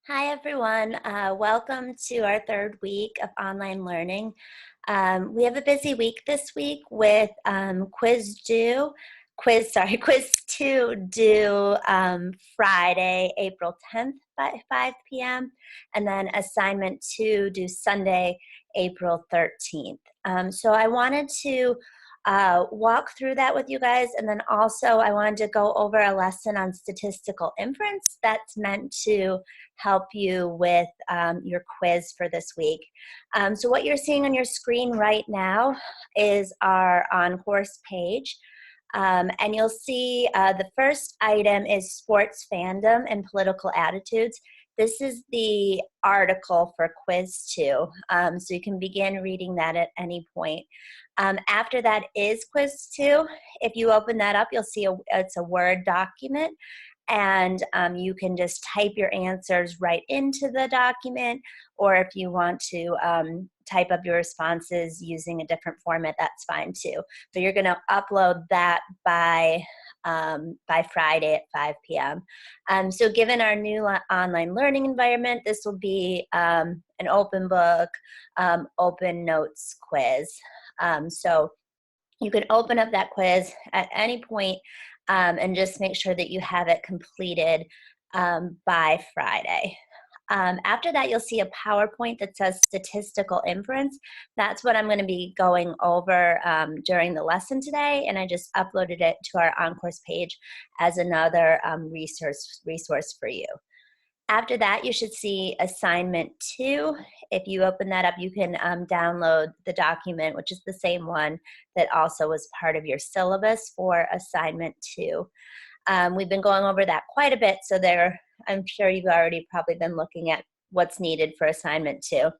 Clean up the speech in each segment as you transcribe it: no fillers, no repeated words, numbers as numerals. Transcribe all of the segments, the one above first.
Hi, everyone. Welcome to our third week of online learning. We have a busy week this week with quiz 2 due Friday, April 10th by 5 p.m. and then assignment 2 due Sunday, April 13th. So I wanted to walk through that with you guys, and then also I wanted to go over a lesson on statistical inference that's meant to help you with your quiz for this week. So what you're seeing on your screen right now is our on-course page. And you'll see the first item is sports fandom and political attitudes. This is the article for quiz 2, so you can begin reading that at any point. After that is quiz 2. If you open that up, you'll see it's a Word document, and you can just type your answers right into the document, or if you want to type up your responses using a different format, that's fine too. But you're going to upload that by Friday at 5 p.m. So given our new online learning environment, this will be an open book, open notes quiz. So you can open up that quiz at any point and just make sure that you have it completed by Friday. After that, you'll see a PowerPoint that says Statistical Inference. That's what I'm going to be going over during the lesson today, and I just uploaded it to our on-course page as another resource for you. After that, you should see assignment 2. If you open that up, you can download the document, which is the same one that also was part of your syllabus for assignment 2. We've been going over that quite a bit, so I'm sure you've already probably been looking at what's needed for assignment 2.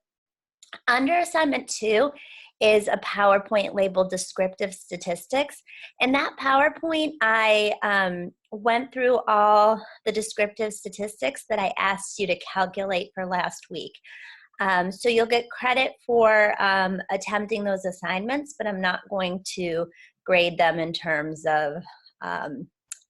Under assignment 2 is a PowerPoint labeled Descriptive Statistics. In that PowerPoint, I went through all the descriptive statistics that I asked you to calculate for last week. So you'll get credit for attempting those assignments, but I'm not going to grade them in terms of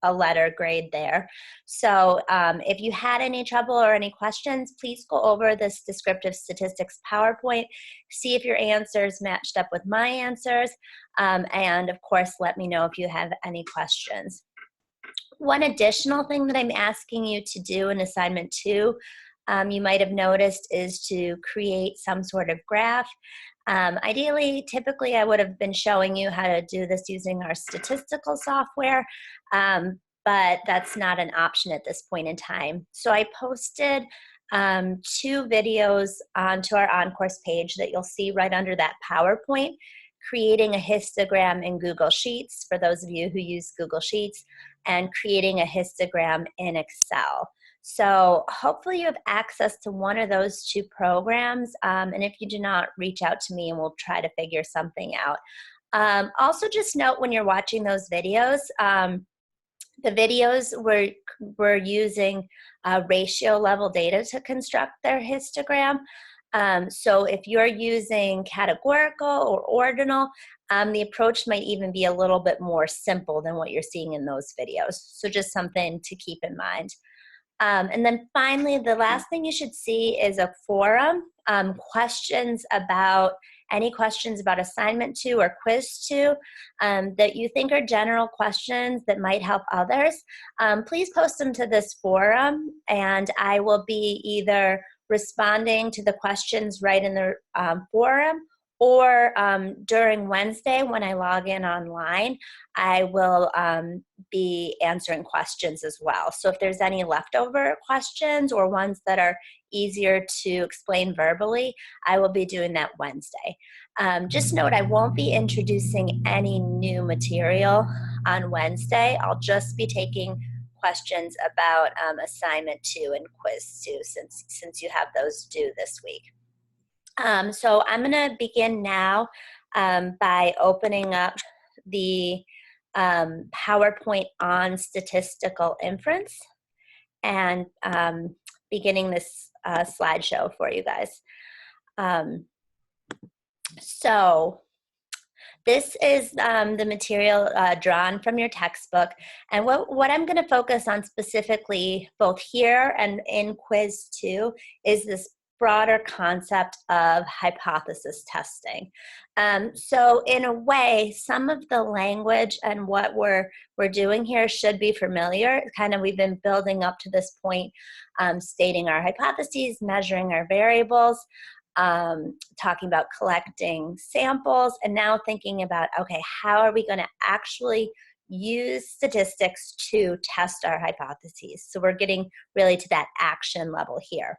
a letter grade there. So if you had any trouble or any questions, please go over this descriptive statistics PowerPoint, see if your answers matched up with my answers, and of course, let me know if you have any questions. One additional thing that I'm asking you to do in assignment 2, you might have noticed, is to create some sort of graph. Ideally, typically I would have been showing you how to do this using our statistical software, but that's not an option at this point in time. So I posted 2 videos onto our on-course page that you'll see right under that PowerPoint, creating a histogram in Google Sheets, for those of you who use Google Sheets, and creating a histogram in Excel. So hopefully you have access to one of those 2 programs, and if you do not, reach out to me and we'll try to figure something out. Also, just note when you're watching those videos, the videos we're using ratio level data to construct their histogram. So if you're using categorical or ordinal, the approach might even be a little bit more simple than what you're seeing in those videos. So just something to keep in mind. And then finally, the last thing you should see is a forum, any questions about assignment 2 or quiz 2 that you think are general questions that might help others. Please post them to this forum, and I will be either responding to the questions right in the forum, or during Wednesday when I log in online, I will be answering questions as well. So if there's any leftover questions or ones that are easier to explain verbally, I will be doing that Wednesday. Just note, I won't be introducing any new material on Wednesday. I'll just be taking questions about assignment 2 and quiz 2 since you have those due this week. So I'm going to begin now by opening up the PowerPoint on statistical inference and beginning this slideshow for you guys. So This is the material drawn from your textbook. And what I'm going to focus on specifically, both here and in quiz 2, is this broader concept of hypothesis testing. So in a way, some of the language and what we're doing here should be familiar. Kind of we've been building up to this point, stating our hypotheses, measuring our variables, talking about collecting samples, and now thinking about, okay, how are we going to actually use statistics to test our hypotheses? So we're getting really to that action level here.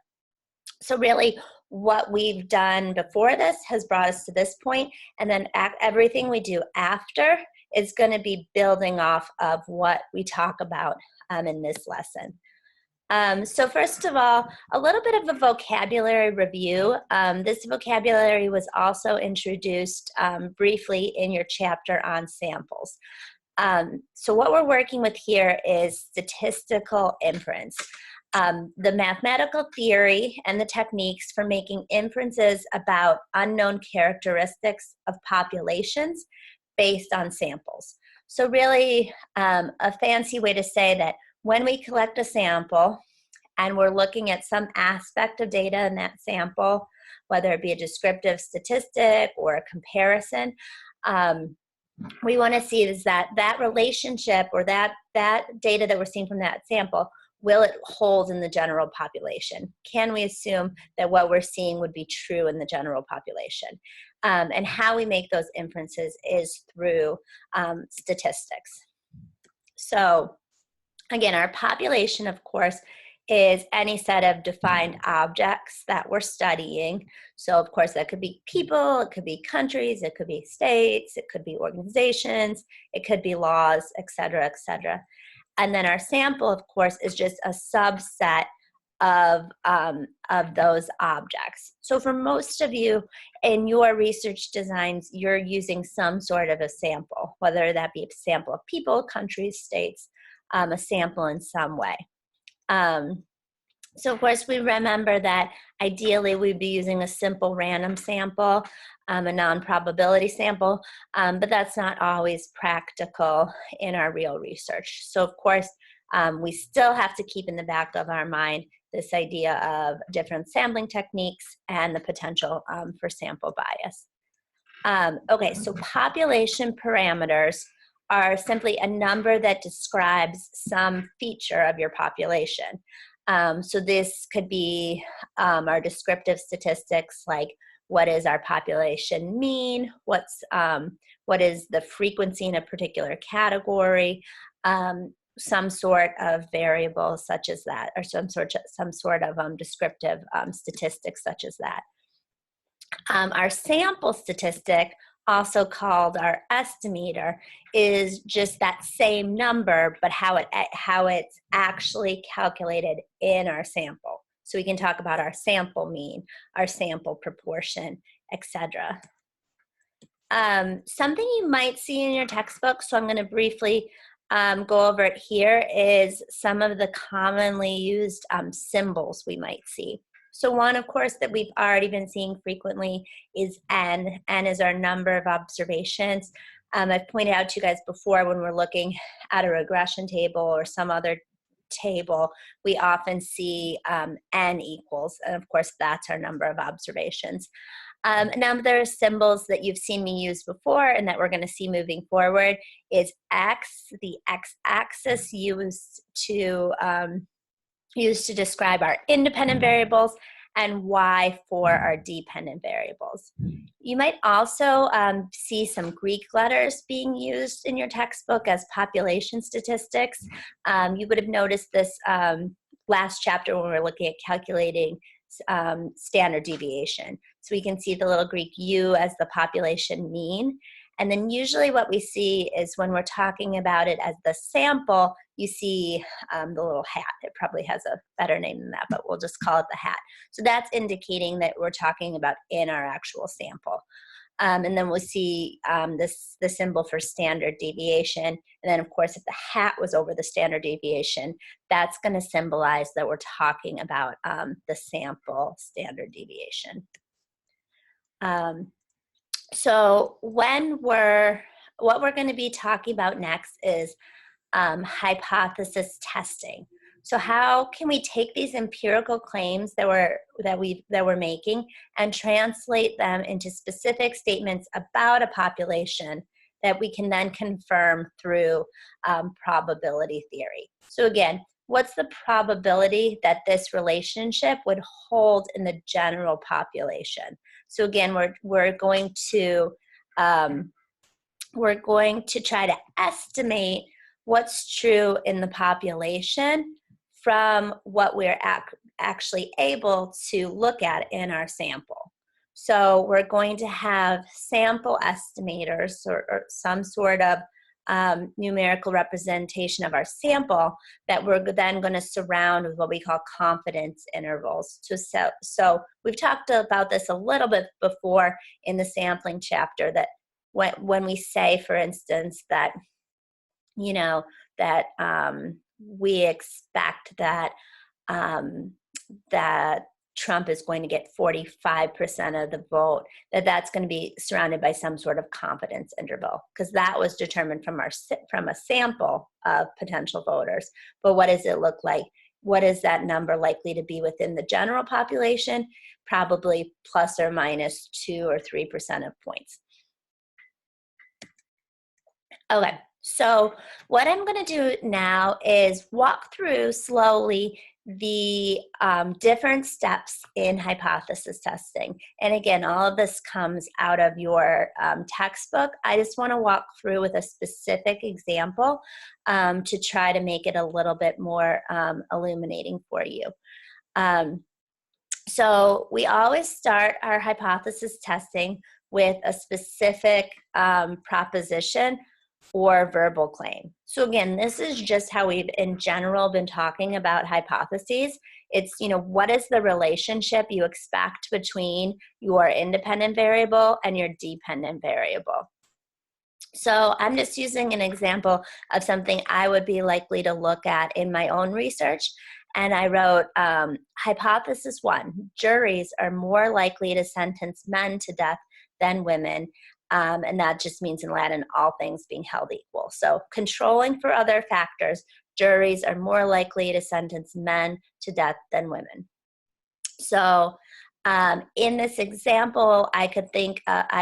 So really what we've done before this has brought us to this point, and then everything we do after is going to be building off of what we talk about in this lesson. So first of all, a little bit of a vocabulary review. This vocabulary was also introduced briefly in your chapter on samples. So what we're working with here is statistical inference. The mathematical theory and the techniques for making inferences about unknown characteristics of populations based on samples. So really a fancy way to say that when we collect a sample and we're looking at some aspect of data in that sample, whether it be a descriptive statistic or a comparison, we want to see is that relationship or that data that we're seeing from that sample, will it hold in the general population? Can we assume that what we're seeing would be true in the general population? And how we make those inferences is through statistics. So again, our population, of course, is any set of defined objects that we're studying. So of course that could be people, it could be countries, it could be states, it could be organizations, it could be laws, et cetera, et cetera. And then our sample, of course, is just a subset of those objects. So for most of you in your research designs, you're using some sort of a sample, whether that be a sample of people, countries, states, a sample in some way. So of course we remember that ideally we'd be using a simple random sample, a non-probability sample, but that's not always practical in our real research. So of course we still have to keep in the back of our mind this idea of different sampling techniques and the potential for sample bias. Okay, so population parameters are simply a number that describes some feature of your population. So this could be our descriptive statistics, like what is our population mean, what is the frequency in a particular category, some sort of variable such as that, or some sort of descriptive statistics such as that. Our sample statistic, also called our estimator, is just that same number, but how it's actually calculated in our sample. So we can talk about our sample mean, our sample proportion, etc. Something you might see in your textbook, so I'm going to briefly go over it here, is some of the commonly used symbols we might see. So one, of course, that we've already been seeing frequently is N. N is our number of observations. I've pointed out to you guys before, when we're looking at a regression table or some other table, we often see N equals, and of course that's our number of observations. Now there are symbols that you've seen me use before and that we're going to see moving forward is X, the x-axis used to describe our independent variables, and Y for our dependent variables. You might also see some Greek letters being used in your textbook as population statistics. You would have noticed this last chapter when we were looking at calculating standard deviation. So we can see the little Greek U as the population mean. And then usually what we see is when we're talking about it as the sample, you see the little hat. It probably has a better name than that, but we'll just call it the hat. So that's indicating that we're talking about in our actual sample. And then we'll see the symbol for standard deviation. And then, of course, if the hat was over the standard deviation, that's going to symbolize that we're talking about the sample standard deviation. So what we're going to be talking about next is hypothesis testing. So how can we take these empirical claims that we're making and translate them into specific statements about a population that we can then confirm through probability theory? So again, what's the probability that this relationship would hold in the general population? So again, um, we're going to try to estimate what's true in the population from what we're actually able to look at in our sample. So we're going to have sample estimators or some sort of numerical representation of our sample that we're then going to surround with what we call confidence intervals. So we've talked about this a little bit before in the sampling chapter, that when we say, for instance, that that we expect that that Trump is going to get 45% of the vote, that's going to be surrounded by some sort of confidence interval, because that was determined from a sample of potential voters. But what does it look like? What is that number likely to be within the general population? Probably plus or minus 2 or 3% of points. Okay, so what I'm going to do now is walk through slowly the different steps in hypothesis testing. And again, all of this comes out of your textbook. I just want to walk through with a specific example to try to make it a little bit more illuminating for you. So we always start our hypothesis testing with a specific proposition or verbal claim. So again, this is just how we've in general been talking about hypotheses. It's, what is the relationship you expect between your independent variable and your dependent variable? So I'm just using an example of something I would be likely to look at in my own research. And I wrote, hypothesis 1, juries are more likely to sentence men to death than women. And that just means in Latin, all things being held equal. So controlling for other factors, juries are more likely to sentence men to death than women. So in this example, I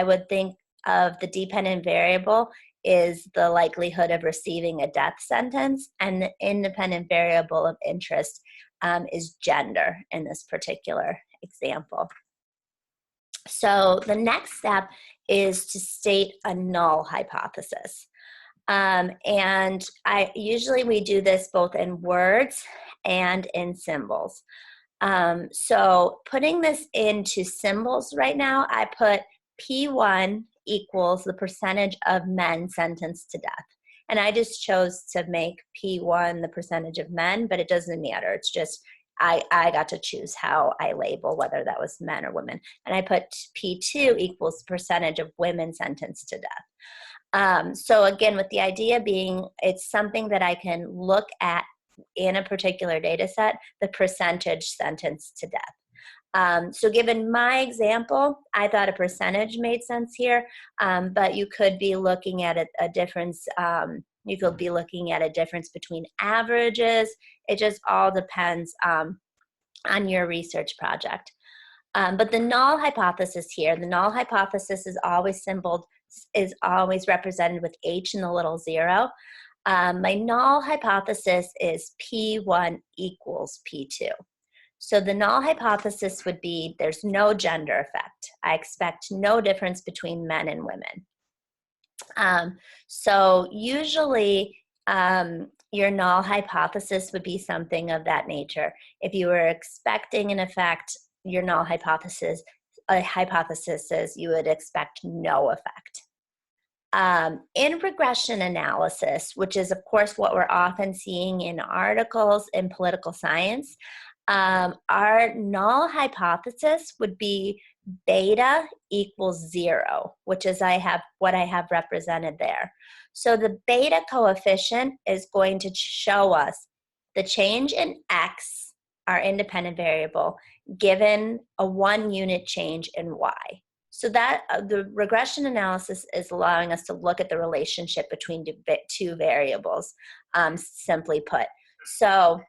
would think of the dependent variable is the likelihood of receiving a death sentence, and the independent variable of interest is gender in this particular example. So the next step is to state a null hypothesis. And we do this both in words and in symbols. So putting this into symbols right now, I put P1 equals the percentage of men sentenced to death. And I just chose to make P1 the percentage of men, but it doesn't matter. It's just I got to choose how I label whether that was men or women. And I put P2 equals the percentage of women sentenced to death. So again, with the idea being it's something that I can look at in a particular data set, the percentage sentenced to death. So given my example, I thought a percentage made sense here, but you could be looking at a difference. You could be looking at a difference between averages. It just all depends on your research project. But the null hypothesis here, the null hypothesis is always represented with H in the little 0. My null hypothesis is P1 equals P2. So the null hypothesis would be there's no gender effect. I expect no difference between men and women. So usually your null hypothesis would be something of that nature. If you were expecting an effect, your null hypothesis is you would expect no effect. In regression analysis, which is of course what we're often seeing in articles in political science, our null hypothesis would be beta equals 0, which is what I have represented there. So the beta coefficient is going to show us the change in X, our independent variable, given a 1 unit change in Y. So that the regression analysis is allowing us to look at the relationship between two variables, simply put. So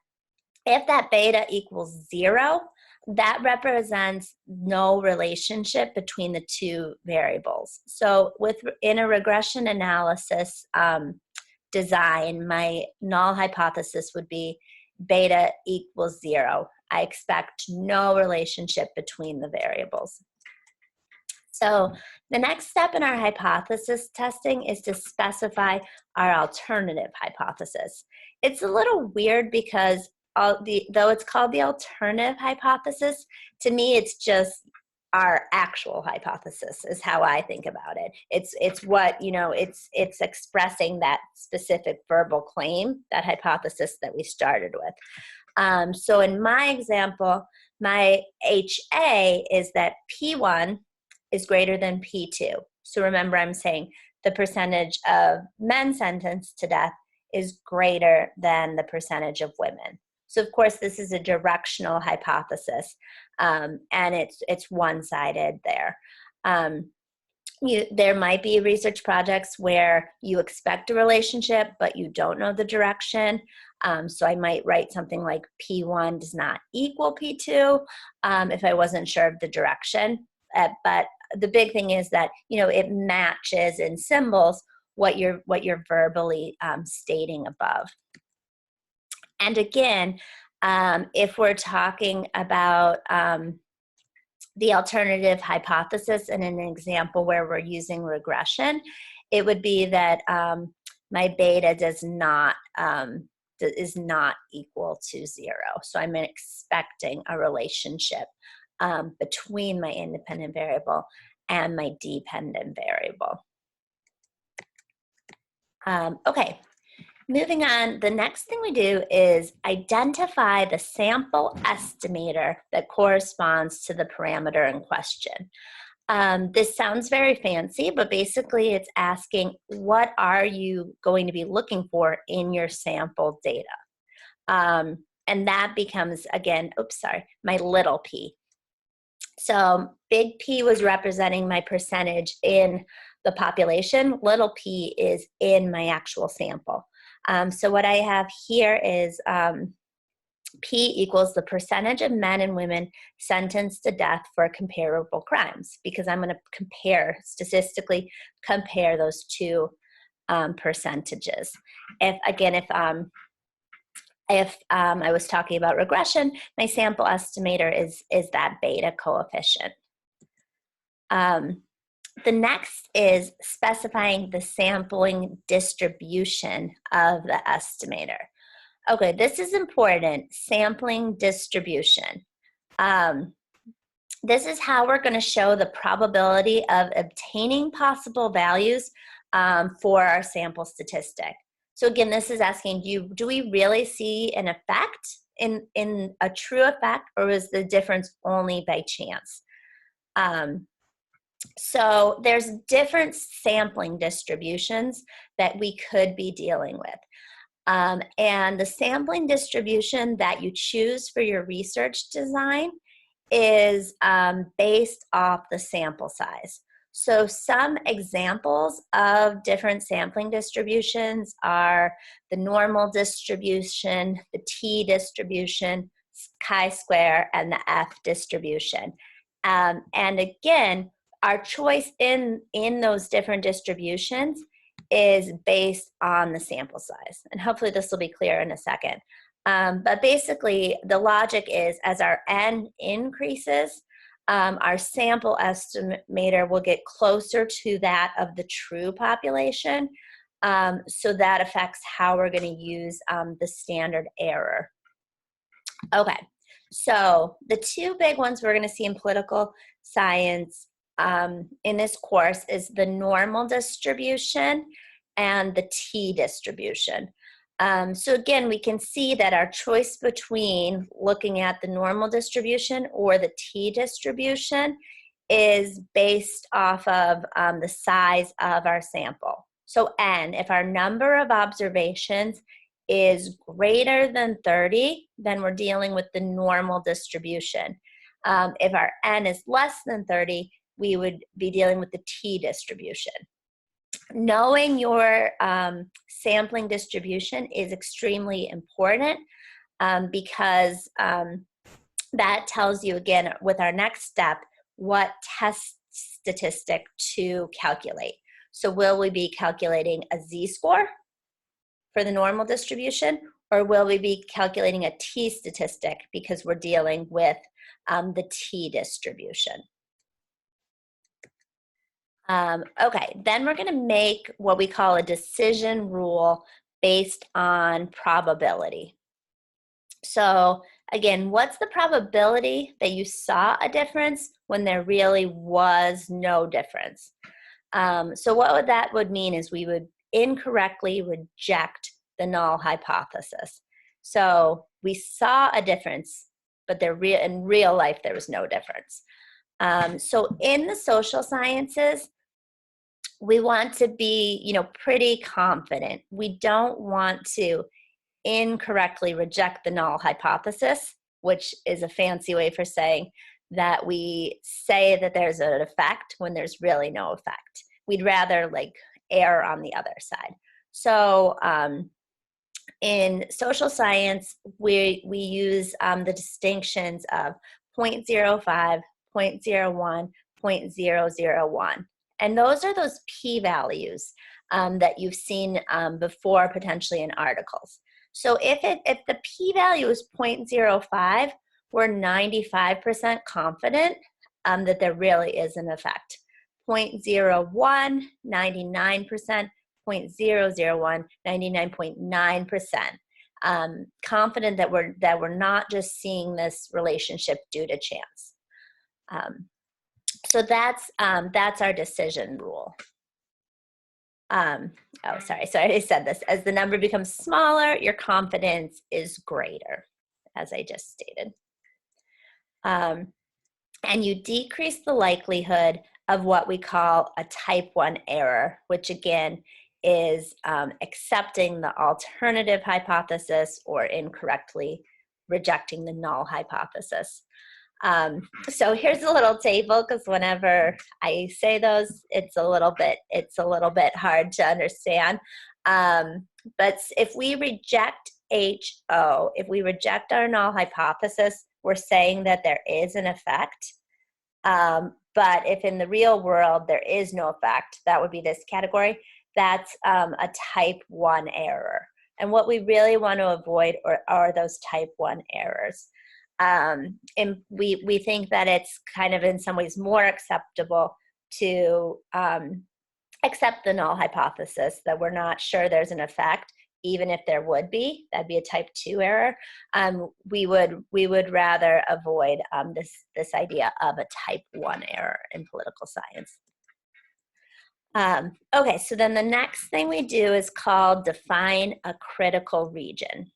if that beta equals 0, that represents no relationship between the two variables. So in a regression analysis design, my null hypothesis would be beta equals 0. I expect no relationship between the variables. So the next step in our hypothesis testing is to specify our alternative hypothesis. It's a little weird because though it's called the alternative hypothesis, to me it's just our actual hypothesis is how I think about it. It's what, it's expressing that specific verbal claim, that hypothesis that we started with. So in my example, my HA is that P1 is greater than P2. So remember, I'm saying the percentage of men sentenced to death is greater than the percentage of women. So of course, this is a directional hypothesis, and it's one-sided there. There might be research projects where you expect a relationship, but you don't know the direction. So I might write something like P1 does not equal P2 if I wasn't sure of the direction. But the big thing is that, it matches in symbols what you're verbally stating above. And again, if we're talking about the alternative hypothesis in an example where we're using regression, it would be that my beta is not equal to 0. So I'm expecting a relationship between my independent variable and my dependent variable. Okay. Moving on, the next thing we do is identify the sample estimator that corresponds to the parameter in question. This sounds very fancy, but basically it's asking, what are you going to be looking for in your sample data? And that becomes, again, my little p. So big P was representing my percentage in the population. Little p is in my actual sample. So what I have here is P equals the percentage of men and women sentenced to death for comparable crimes, because I'm going to statistically compare those two percentages. If I was talking about regression, my sample estimator is that beta coefficient. The next is specifying the sampling distribution of the estimator. Okay, this is important, sampling distribution. This is how we're going to show the probability of obtaining possible values for our sample statistic. So again, this is asking, do we really see an effect, in a true effect, or is the difference only by chance? So there's different sampling distributions that we could be dealing with. And the sampling distribution that you choose for your research design is based off the sample size. So some examples of different sampling distributions are the normal distribution, the t distribution, chi-square, and the f distribution. And again, our choice in those different distributions is based on the sample size. And hopefully this will be clear in a second. But basically, the logic is as our n increases, our sample estimator will get closer to that of the true population. So that affects how we're going to use the standard error. Okay, so the two big ones we're going to see in political science in this course is the normal distribution and the t distribution. So again, we can see that our choice between looking at the normal distribution or the t distribution is based off of the size of our sample. So n, if our number of observations is greater than 30, then we're dealing with the normal distribution. If our n is less than 30, we would be dealing with the t-distribution. Knowing your sampling distribution is extremely important because that tells you, again, with our next step, what test statistic to calculate. So will we be calculating a z-score for the normal distribution, or will we be calculating a t-statistic because we're dealing with the t-distribution? Okay, then we're going to make what we call a decision rule based on probability. So again, what's the probability that you saw a difference when there really was no difference? So what that would mean is we would incorrectly reject the null hypothesis. So we saw a difference, but in real life there was no difference. So in the social sciences, we want to be, pretty confident. We don't want to incorrectly reject the null hypothesis, which is a fancy way for saying that we say that there's an effect when there's really no effect. We'd rather err on the other side. So in social science, we use the distinctions of 0.05, 0.01, 0.001. And those are those p-values that you've seen before potentially in articles. So if the p-value is 0.05, we're 95% confident that there really is an effect. 0.01, 99%, 0.001, 99.9%. Confident that we're not just seeing this relationship due to chance. So that's our decision rule. Sorry, I said this. As the number becomes smaller, your confidence is greater, as I just stated. And you decrease the likelihood of what we call a type 1 error, which again is accepting the alternative hypothesis or incorrectly rejecting the null hypothesis. So here's a little table, because whenever I say those, it's a little bit hard to understand. But if we reject HO, if we reject our null hypothesis, we're saying that there is an effect. But if in the real world there is no effect, that would be this category. That's a type 1 error. And what we really want to avoid are those type 1 errors. And we think that it's kind of in some ways more acceptable to accept the null hypothesis, that we're not sure there's an effect, even if there would be. That'd be a type 2 error. We would rather avoid this idea of a type 1 error in political science. Okay, so then the next thing we do is called define a critical region.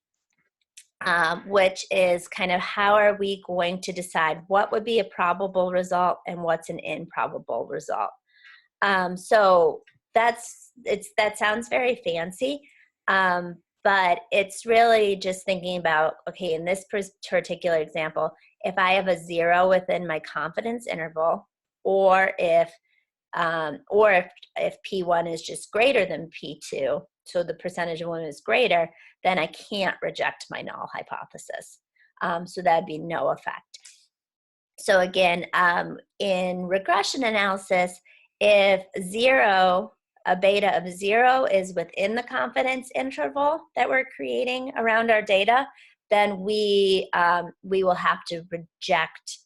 Which is kind of how are we going to decide what would be a probable result and what's an improbable result. So that sounds very fancy, but it's really just thinking about, okay, in this particular example, if I have a 0 within my confidence interval, or if P1 is just greater than P2, so the percentage of women is greater, then I can't reject my null hypothesis. So that'd be no effect. So again, in regression analysis, if a beta of 0 is within the confidence interval that we're creating around our data, then we will have to reject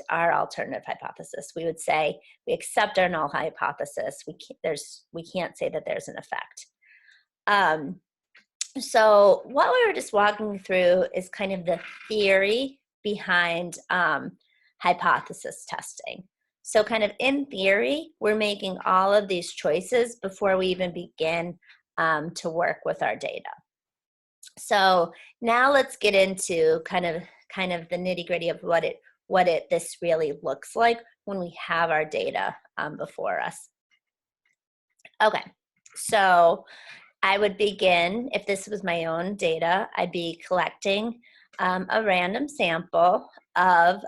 our alternative hypothesis. We would say we accept our null hypothesis. We can't say that there's an effect. So what we were just walking through is kind of the theory behind hypothesis testing. So kind of in theory, we're making all of these choices before we even begin to work with our data. So now let's get into kind of the nitty-gritty of what this really looks like when we have our data before us. Okay, so I would begin, if this was my own data, I'd be collecting a random sample of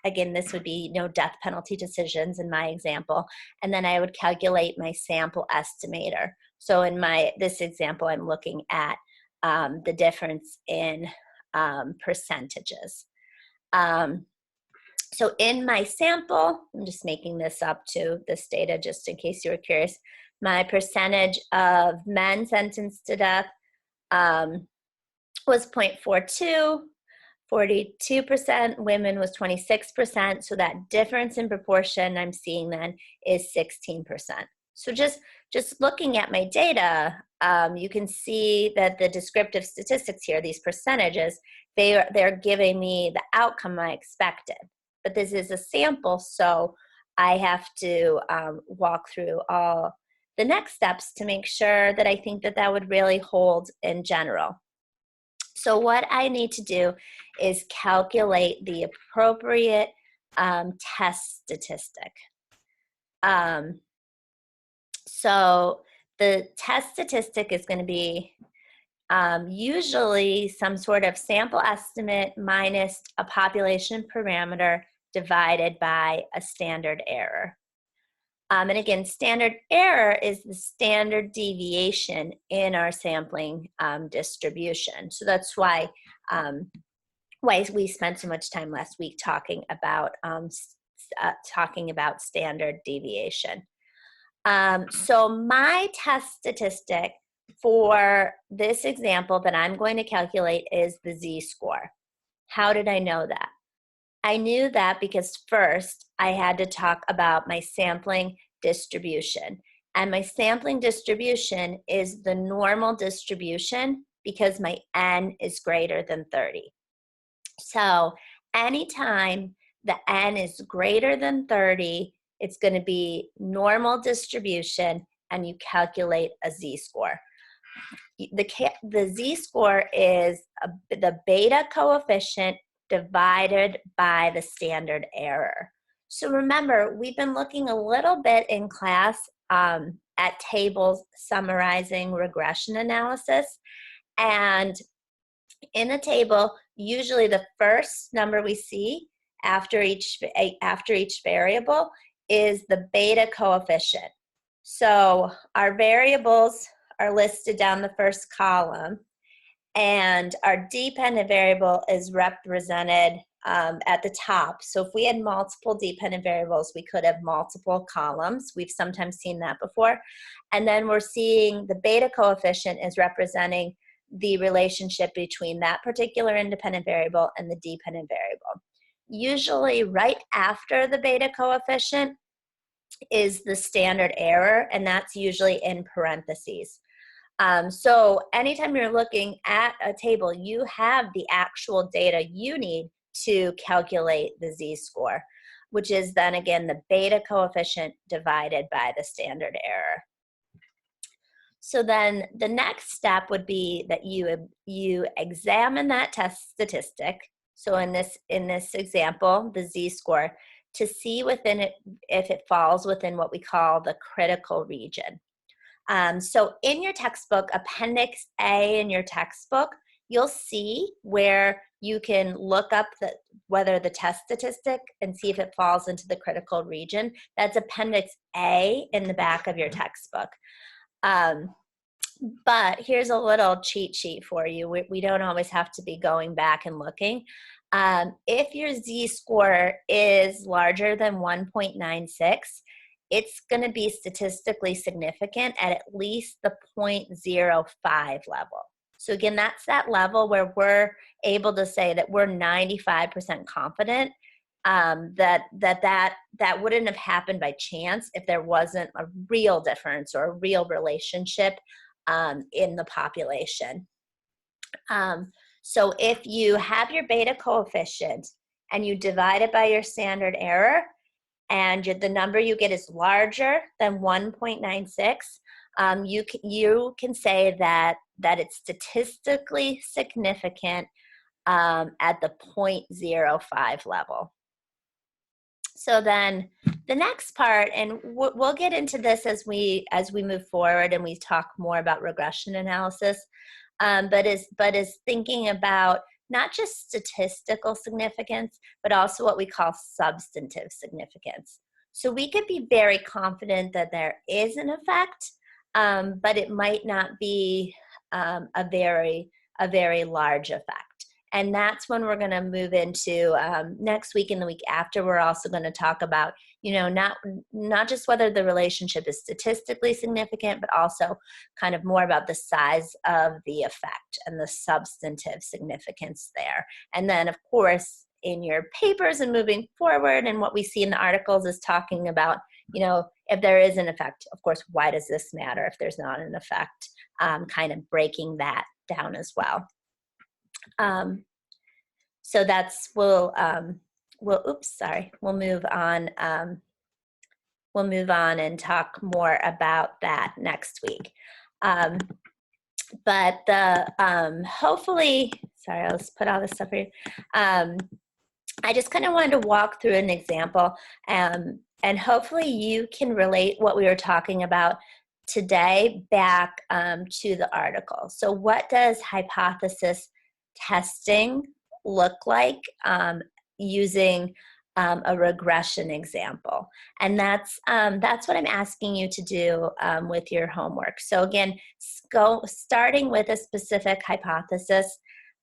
again, this would be no death penalty decisions in my example, and then I would calculate my sample estimator. So in this example, I'm looking at the difference in percentages. So in my sample, I'm just making this up too, this data just in case you were curious, my percentage of men sentenced to death was 0.42, 42%, women was 26%, so that difference in proportion I'm seeing then is 16%. So just looking at my data, you can see that the descriptive statistics here, these percentages, they're giving me the outcome I expected. But this is a sample, so I have to walk through all the next steps to make sure that I think that would really hold in general. So what I need to do is calculate the appropriate test statistic. So the test statistic is going to be usually some sort of sample estimate minus a population parameter divided by a standard error. And again, standard error is the standard deviation in our sampling distribution. So that's why we spent so much time last week talking about standard deviation. So my test statistic for this example that I'm going to calculate is the z-score. How did I know that? I knew that because first I had to talk about my sampling distribution. And my sampling distribution is the normal distribution because my n is greater than 30. So anytime the n is greater than 30, it's going to be normal distribution and you calculate a z-score. The z-score is the beta coefficient divided by the standard error. So remember, we've been looking a little bit in class at tables summarizing regression analysis. And in a table, usually the first number we see after each variable is the beta coefficient. So our variables are listed down the first column, and our dependent variable is represented at the top. So if we had multiple dependent variables, we could have multiple columns. We've sometimes seen that before. And then we're seeing the beta coefficient is representing the relationship between that particular independent variable and the dependent variable. Usually right after the beta coefficient is the standard error, and that's usually in parentheses. So anytime you're looking at a table, you have the actual data you need to calculate the z-score, which is then again the beta coefficient divided by the standard error. So then the next step would be that you examine that test statistic. So in this example, the z-score, to see within it if it falls within what we call the critical region. So in your textbook, Appendix A in your textbook, you'll see where you can look up whether the test statistic and see if it falls into the critical region. That's Appendix A in the back of your textbook. But here's a little cheat sheet for you. We don't always have to be going back and looking. If your z-score is larger than 1.96, it's going to be statistically significant at least the 0.05 level. So again, that's that level where we're able to say that we're 95% confident that wouldn't have happened by chance if there wasn't a real difference or a real relationship in the population. So if you have your beta coefficient and you divide it by your standard error, and the number you get is larger than 1.96, you can say that it's statistically significant at the 0.05 level. So then the next part, and we'll get into this as we move forward and we talk more about regression analysis, but is thinking about not just statistical significance, but also what we call substantive significance. So we could be very confident that there is an effect, but it might not be a very large effect. And that's when we're going to move into next week and the week after. We're also going to talk about, not just whether the relationship is statistically significant, but also kind of more about the size of the effect and the substantive significance there. And then, of course, in your papers and moving forward, and what we see in the articles is talking about, if there is an effect, of course, why does this matter if there's not an effect? Kind of breaking that down as well. So that's, we'll move on. We'll move on and talk more about that next week. But hopefully, sorry, I'll just put all this stuff for you. I just kind of wanted to walk through an example, and hopefully you can relate what we were talking about today back to the article. So what does hypothesis testing look like using a regression example? And that's what I'm asking you to do with your homework. So again, starting with a specific hypothesis,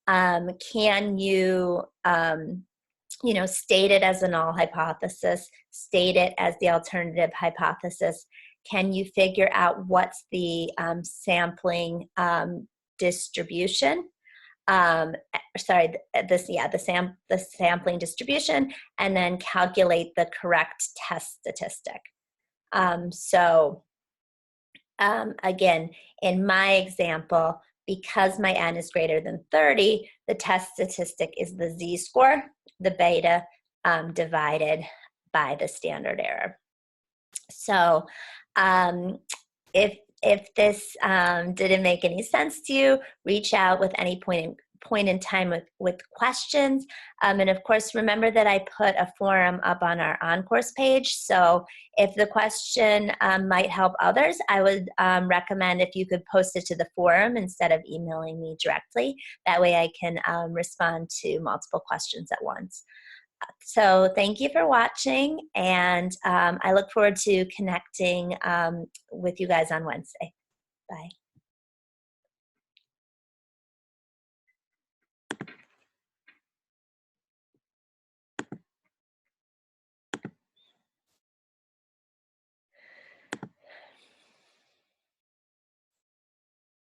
can you state it as a null hypothesis, state it as the alternative hypothesis? Can you figure out what's the sampling distribution? The sampling distribution, and then calculate the correct test statistic. Again, in my example, because my n is greater than 30, the test statistic is the z-score, the beta, divided by the standard error. So if this didn't make any sense to you, reach out with any point in time with questions. And of course, remember that I put a forum up on our on-course page. So if the question might help others, I would recommend if you could post it to the forum instead of emailing me directly. That way I can respond to multiple questions at once. So thank you for watching, and I look forward to connecting with you guys on Wednesday. Bye.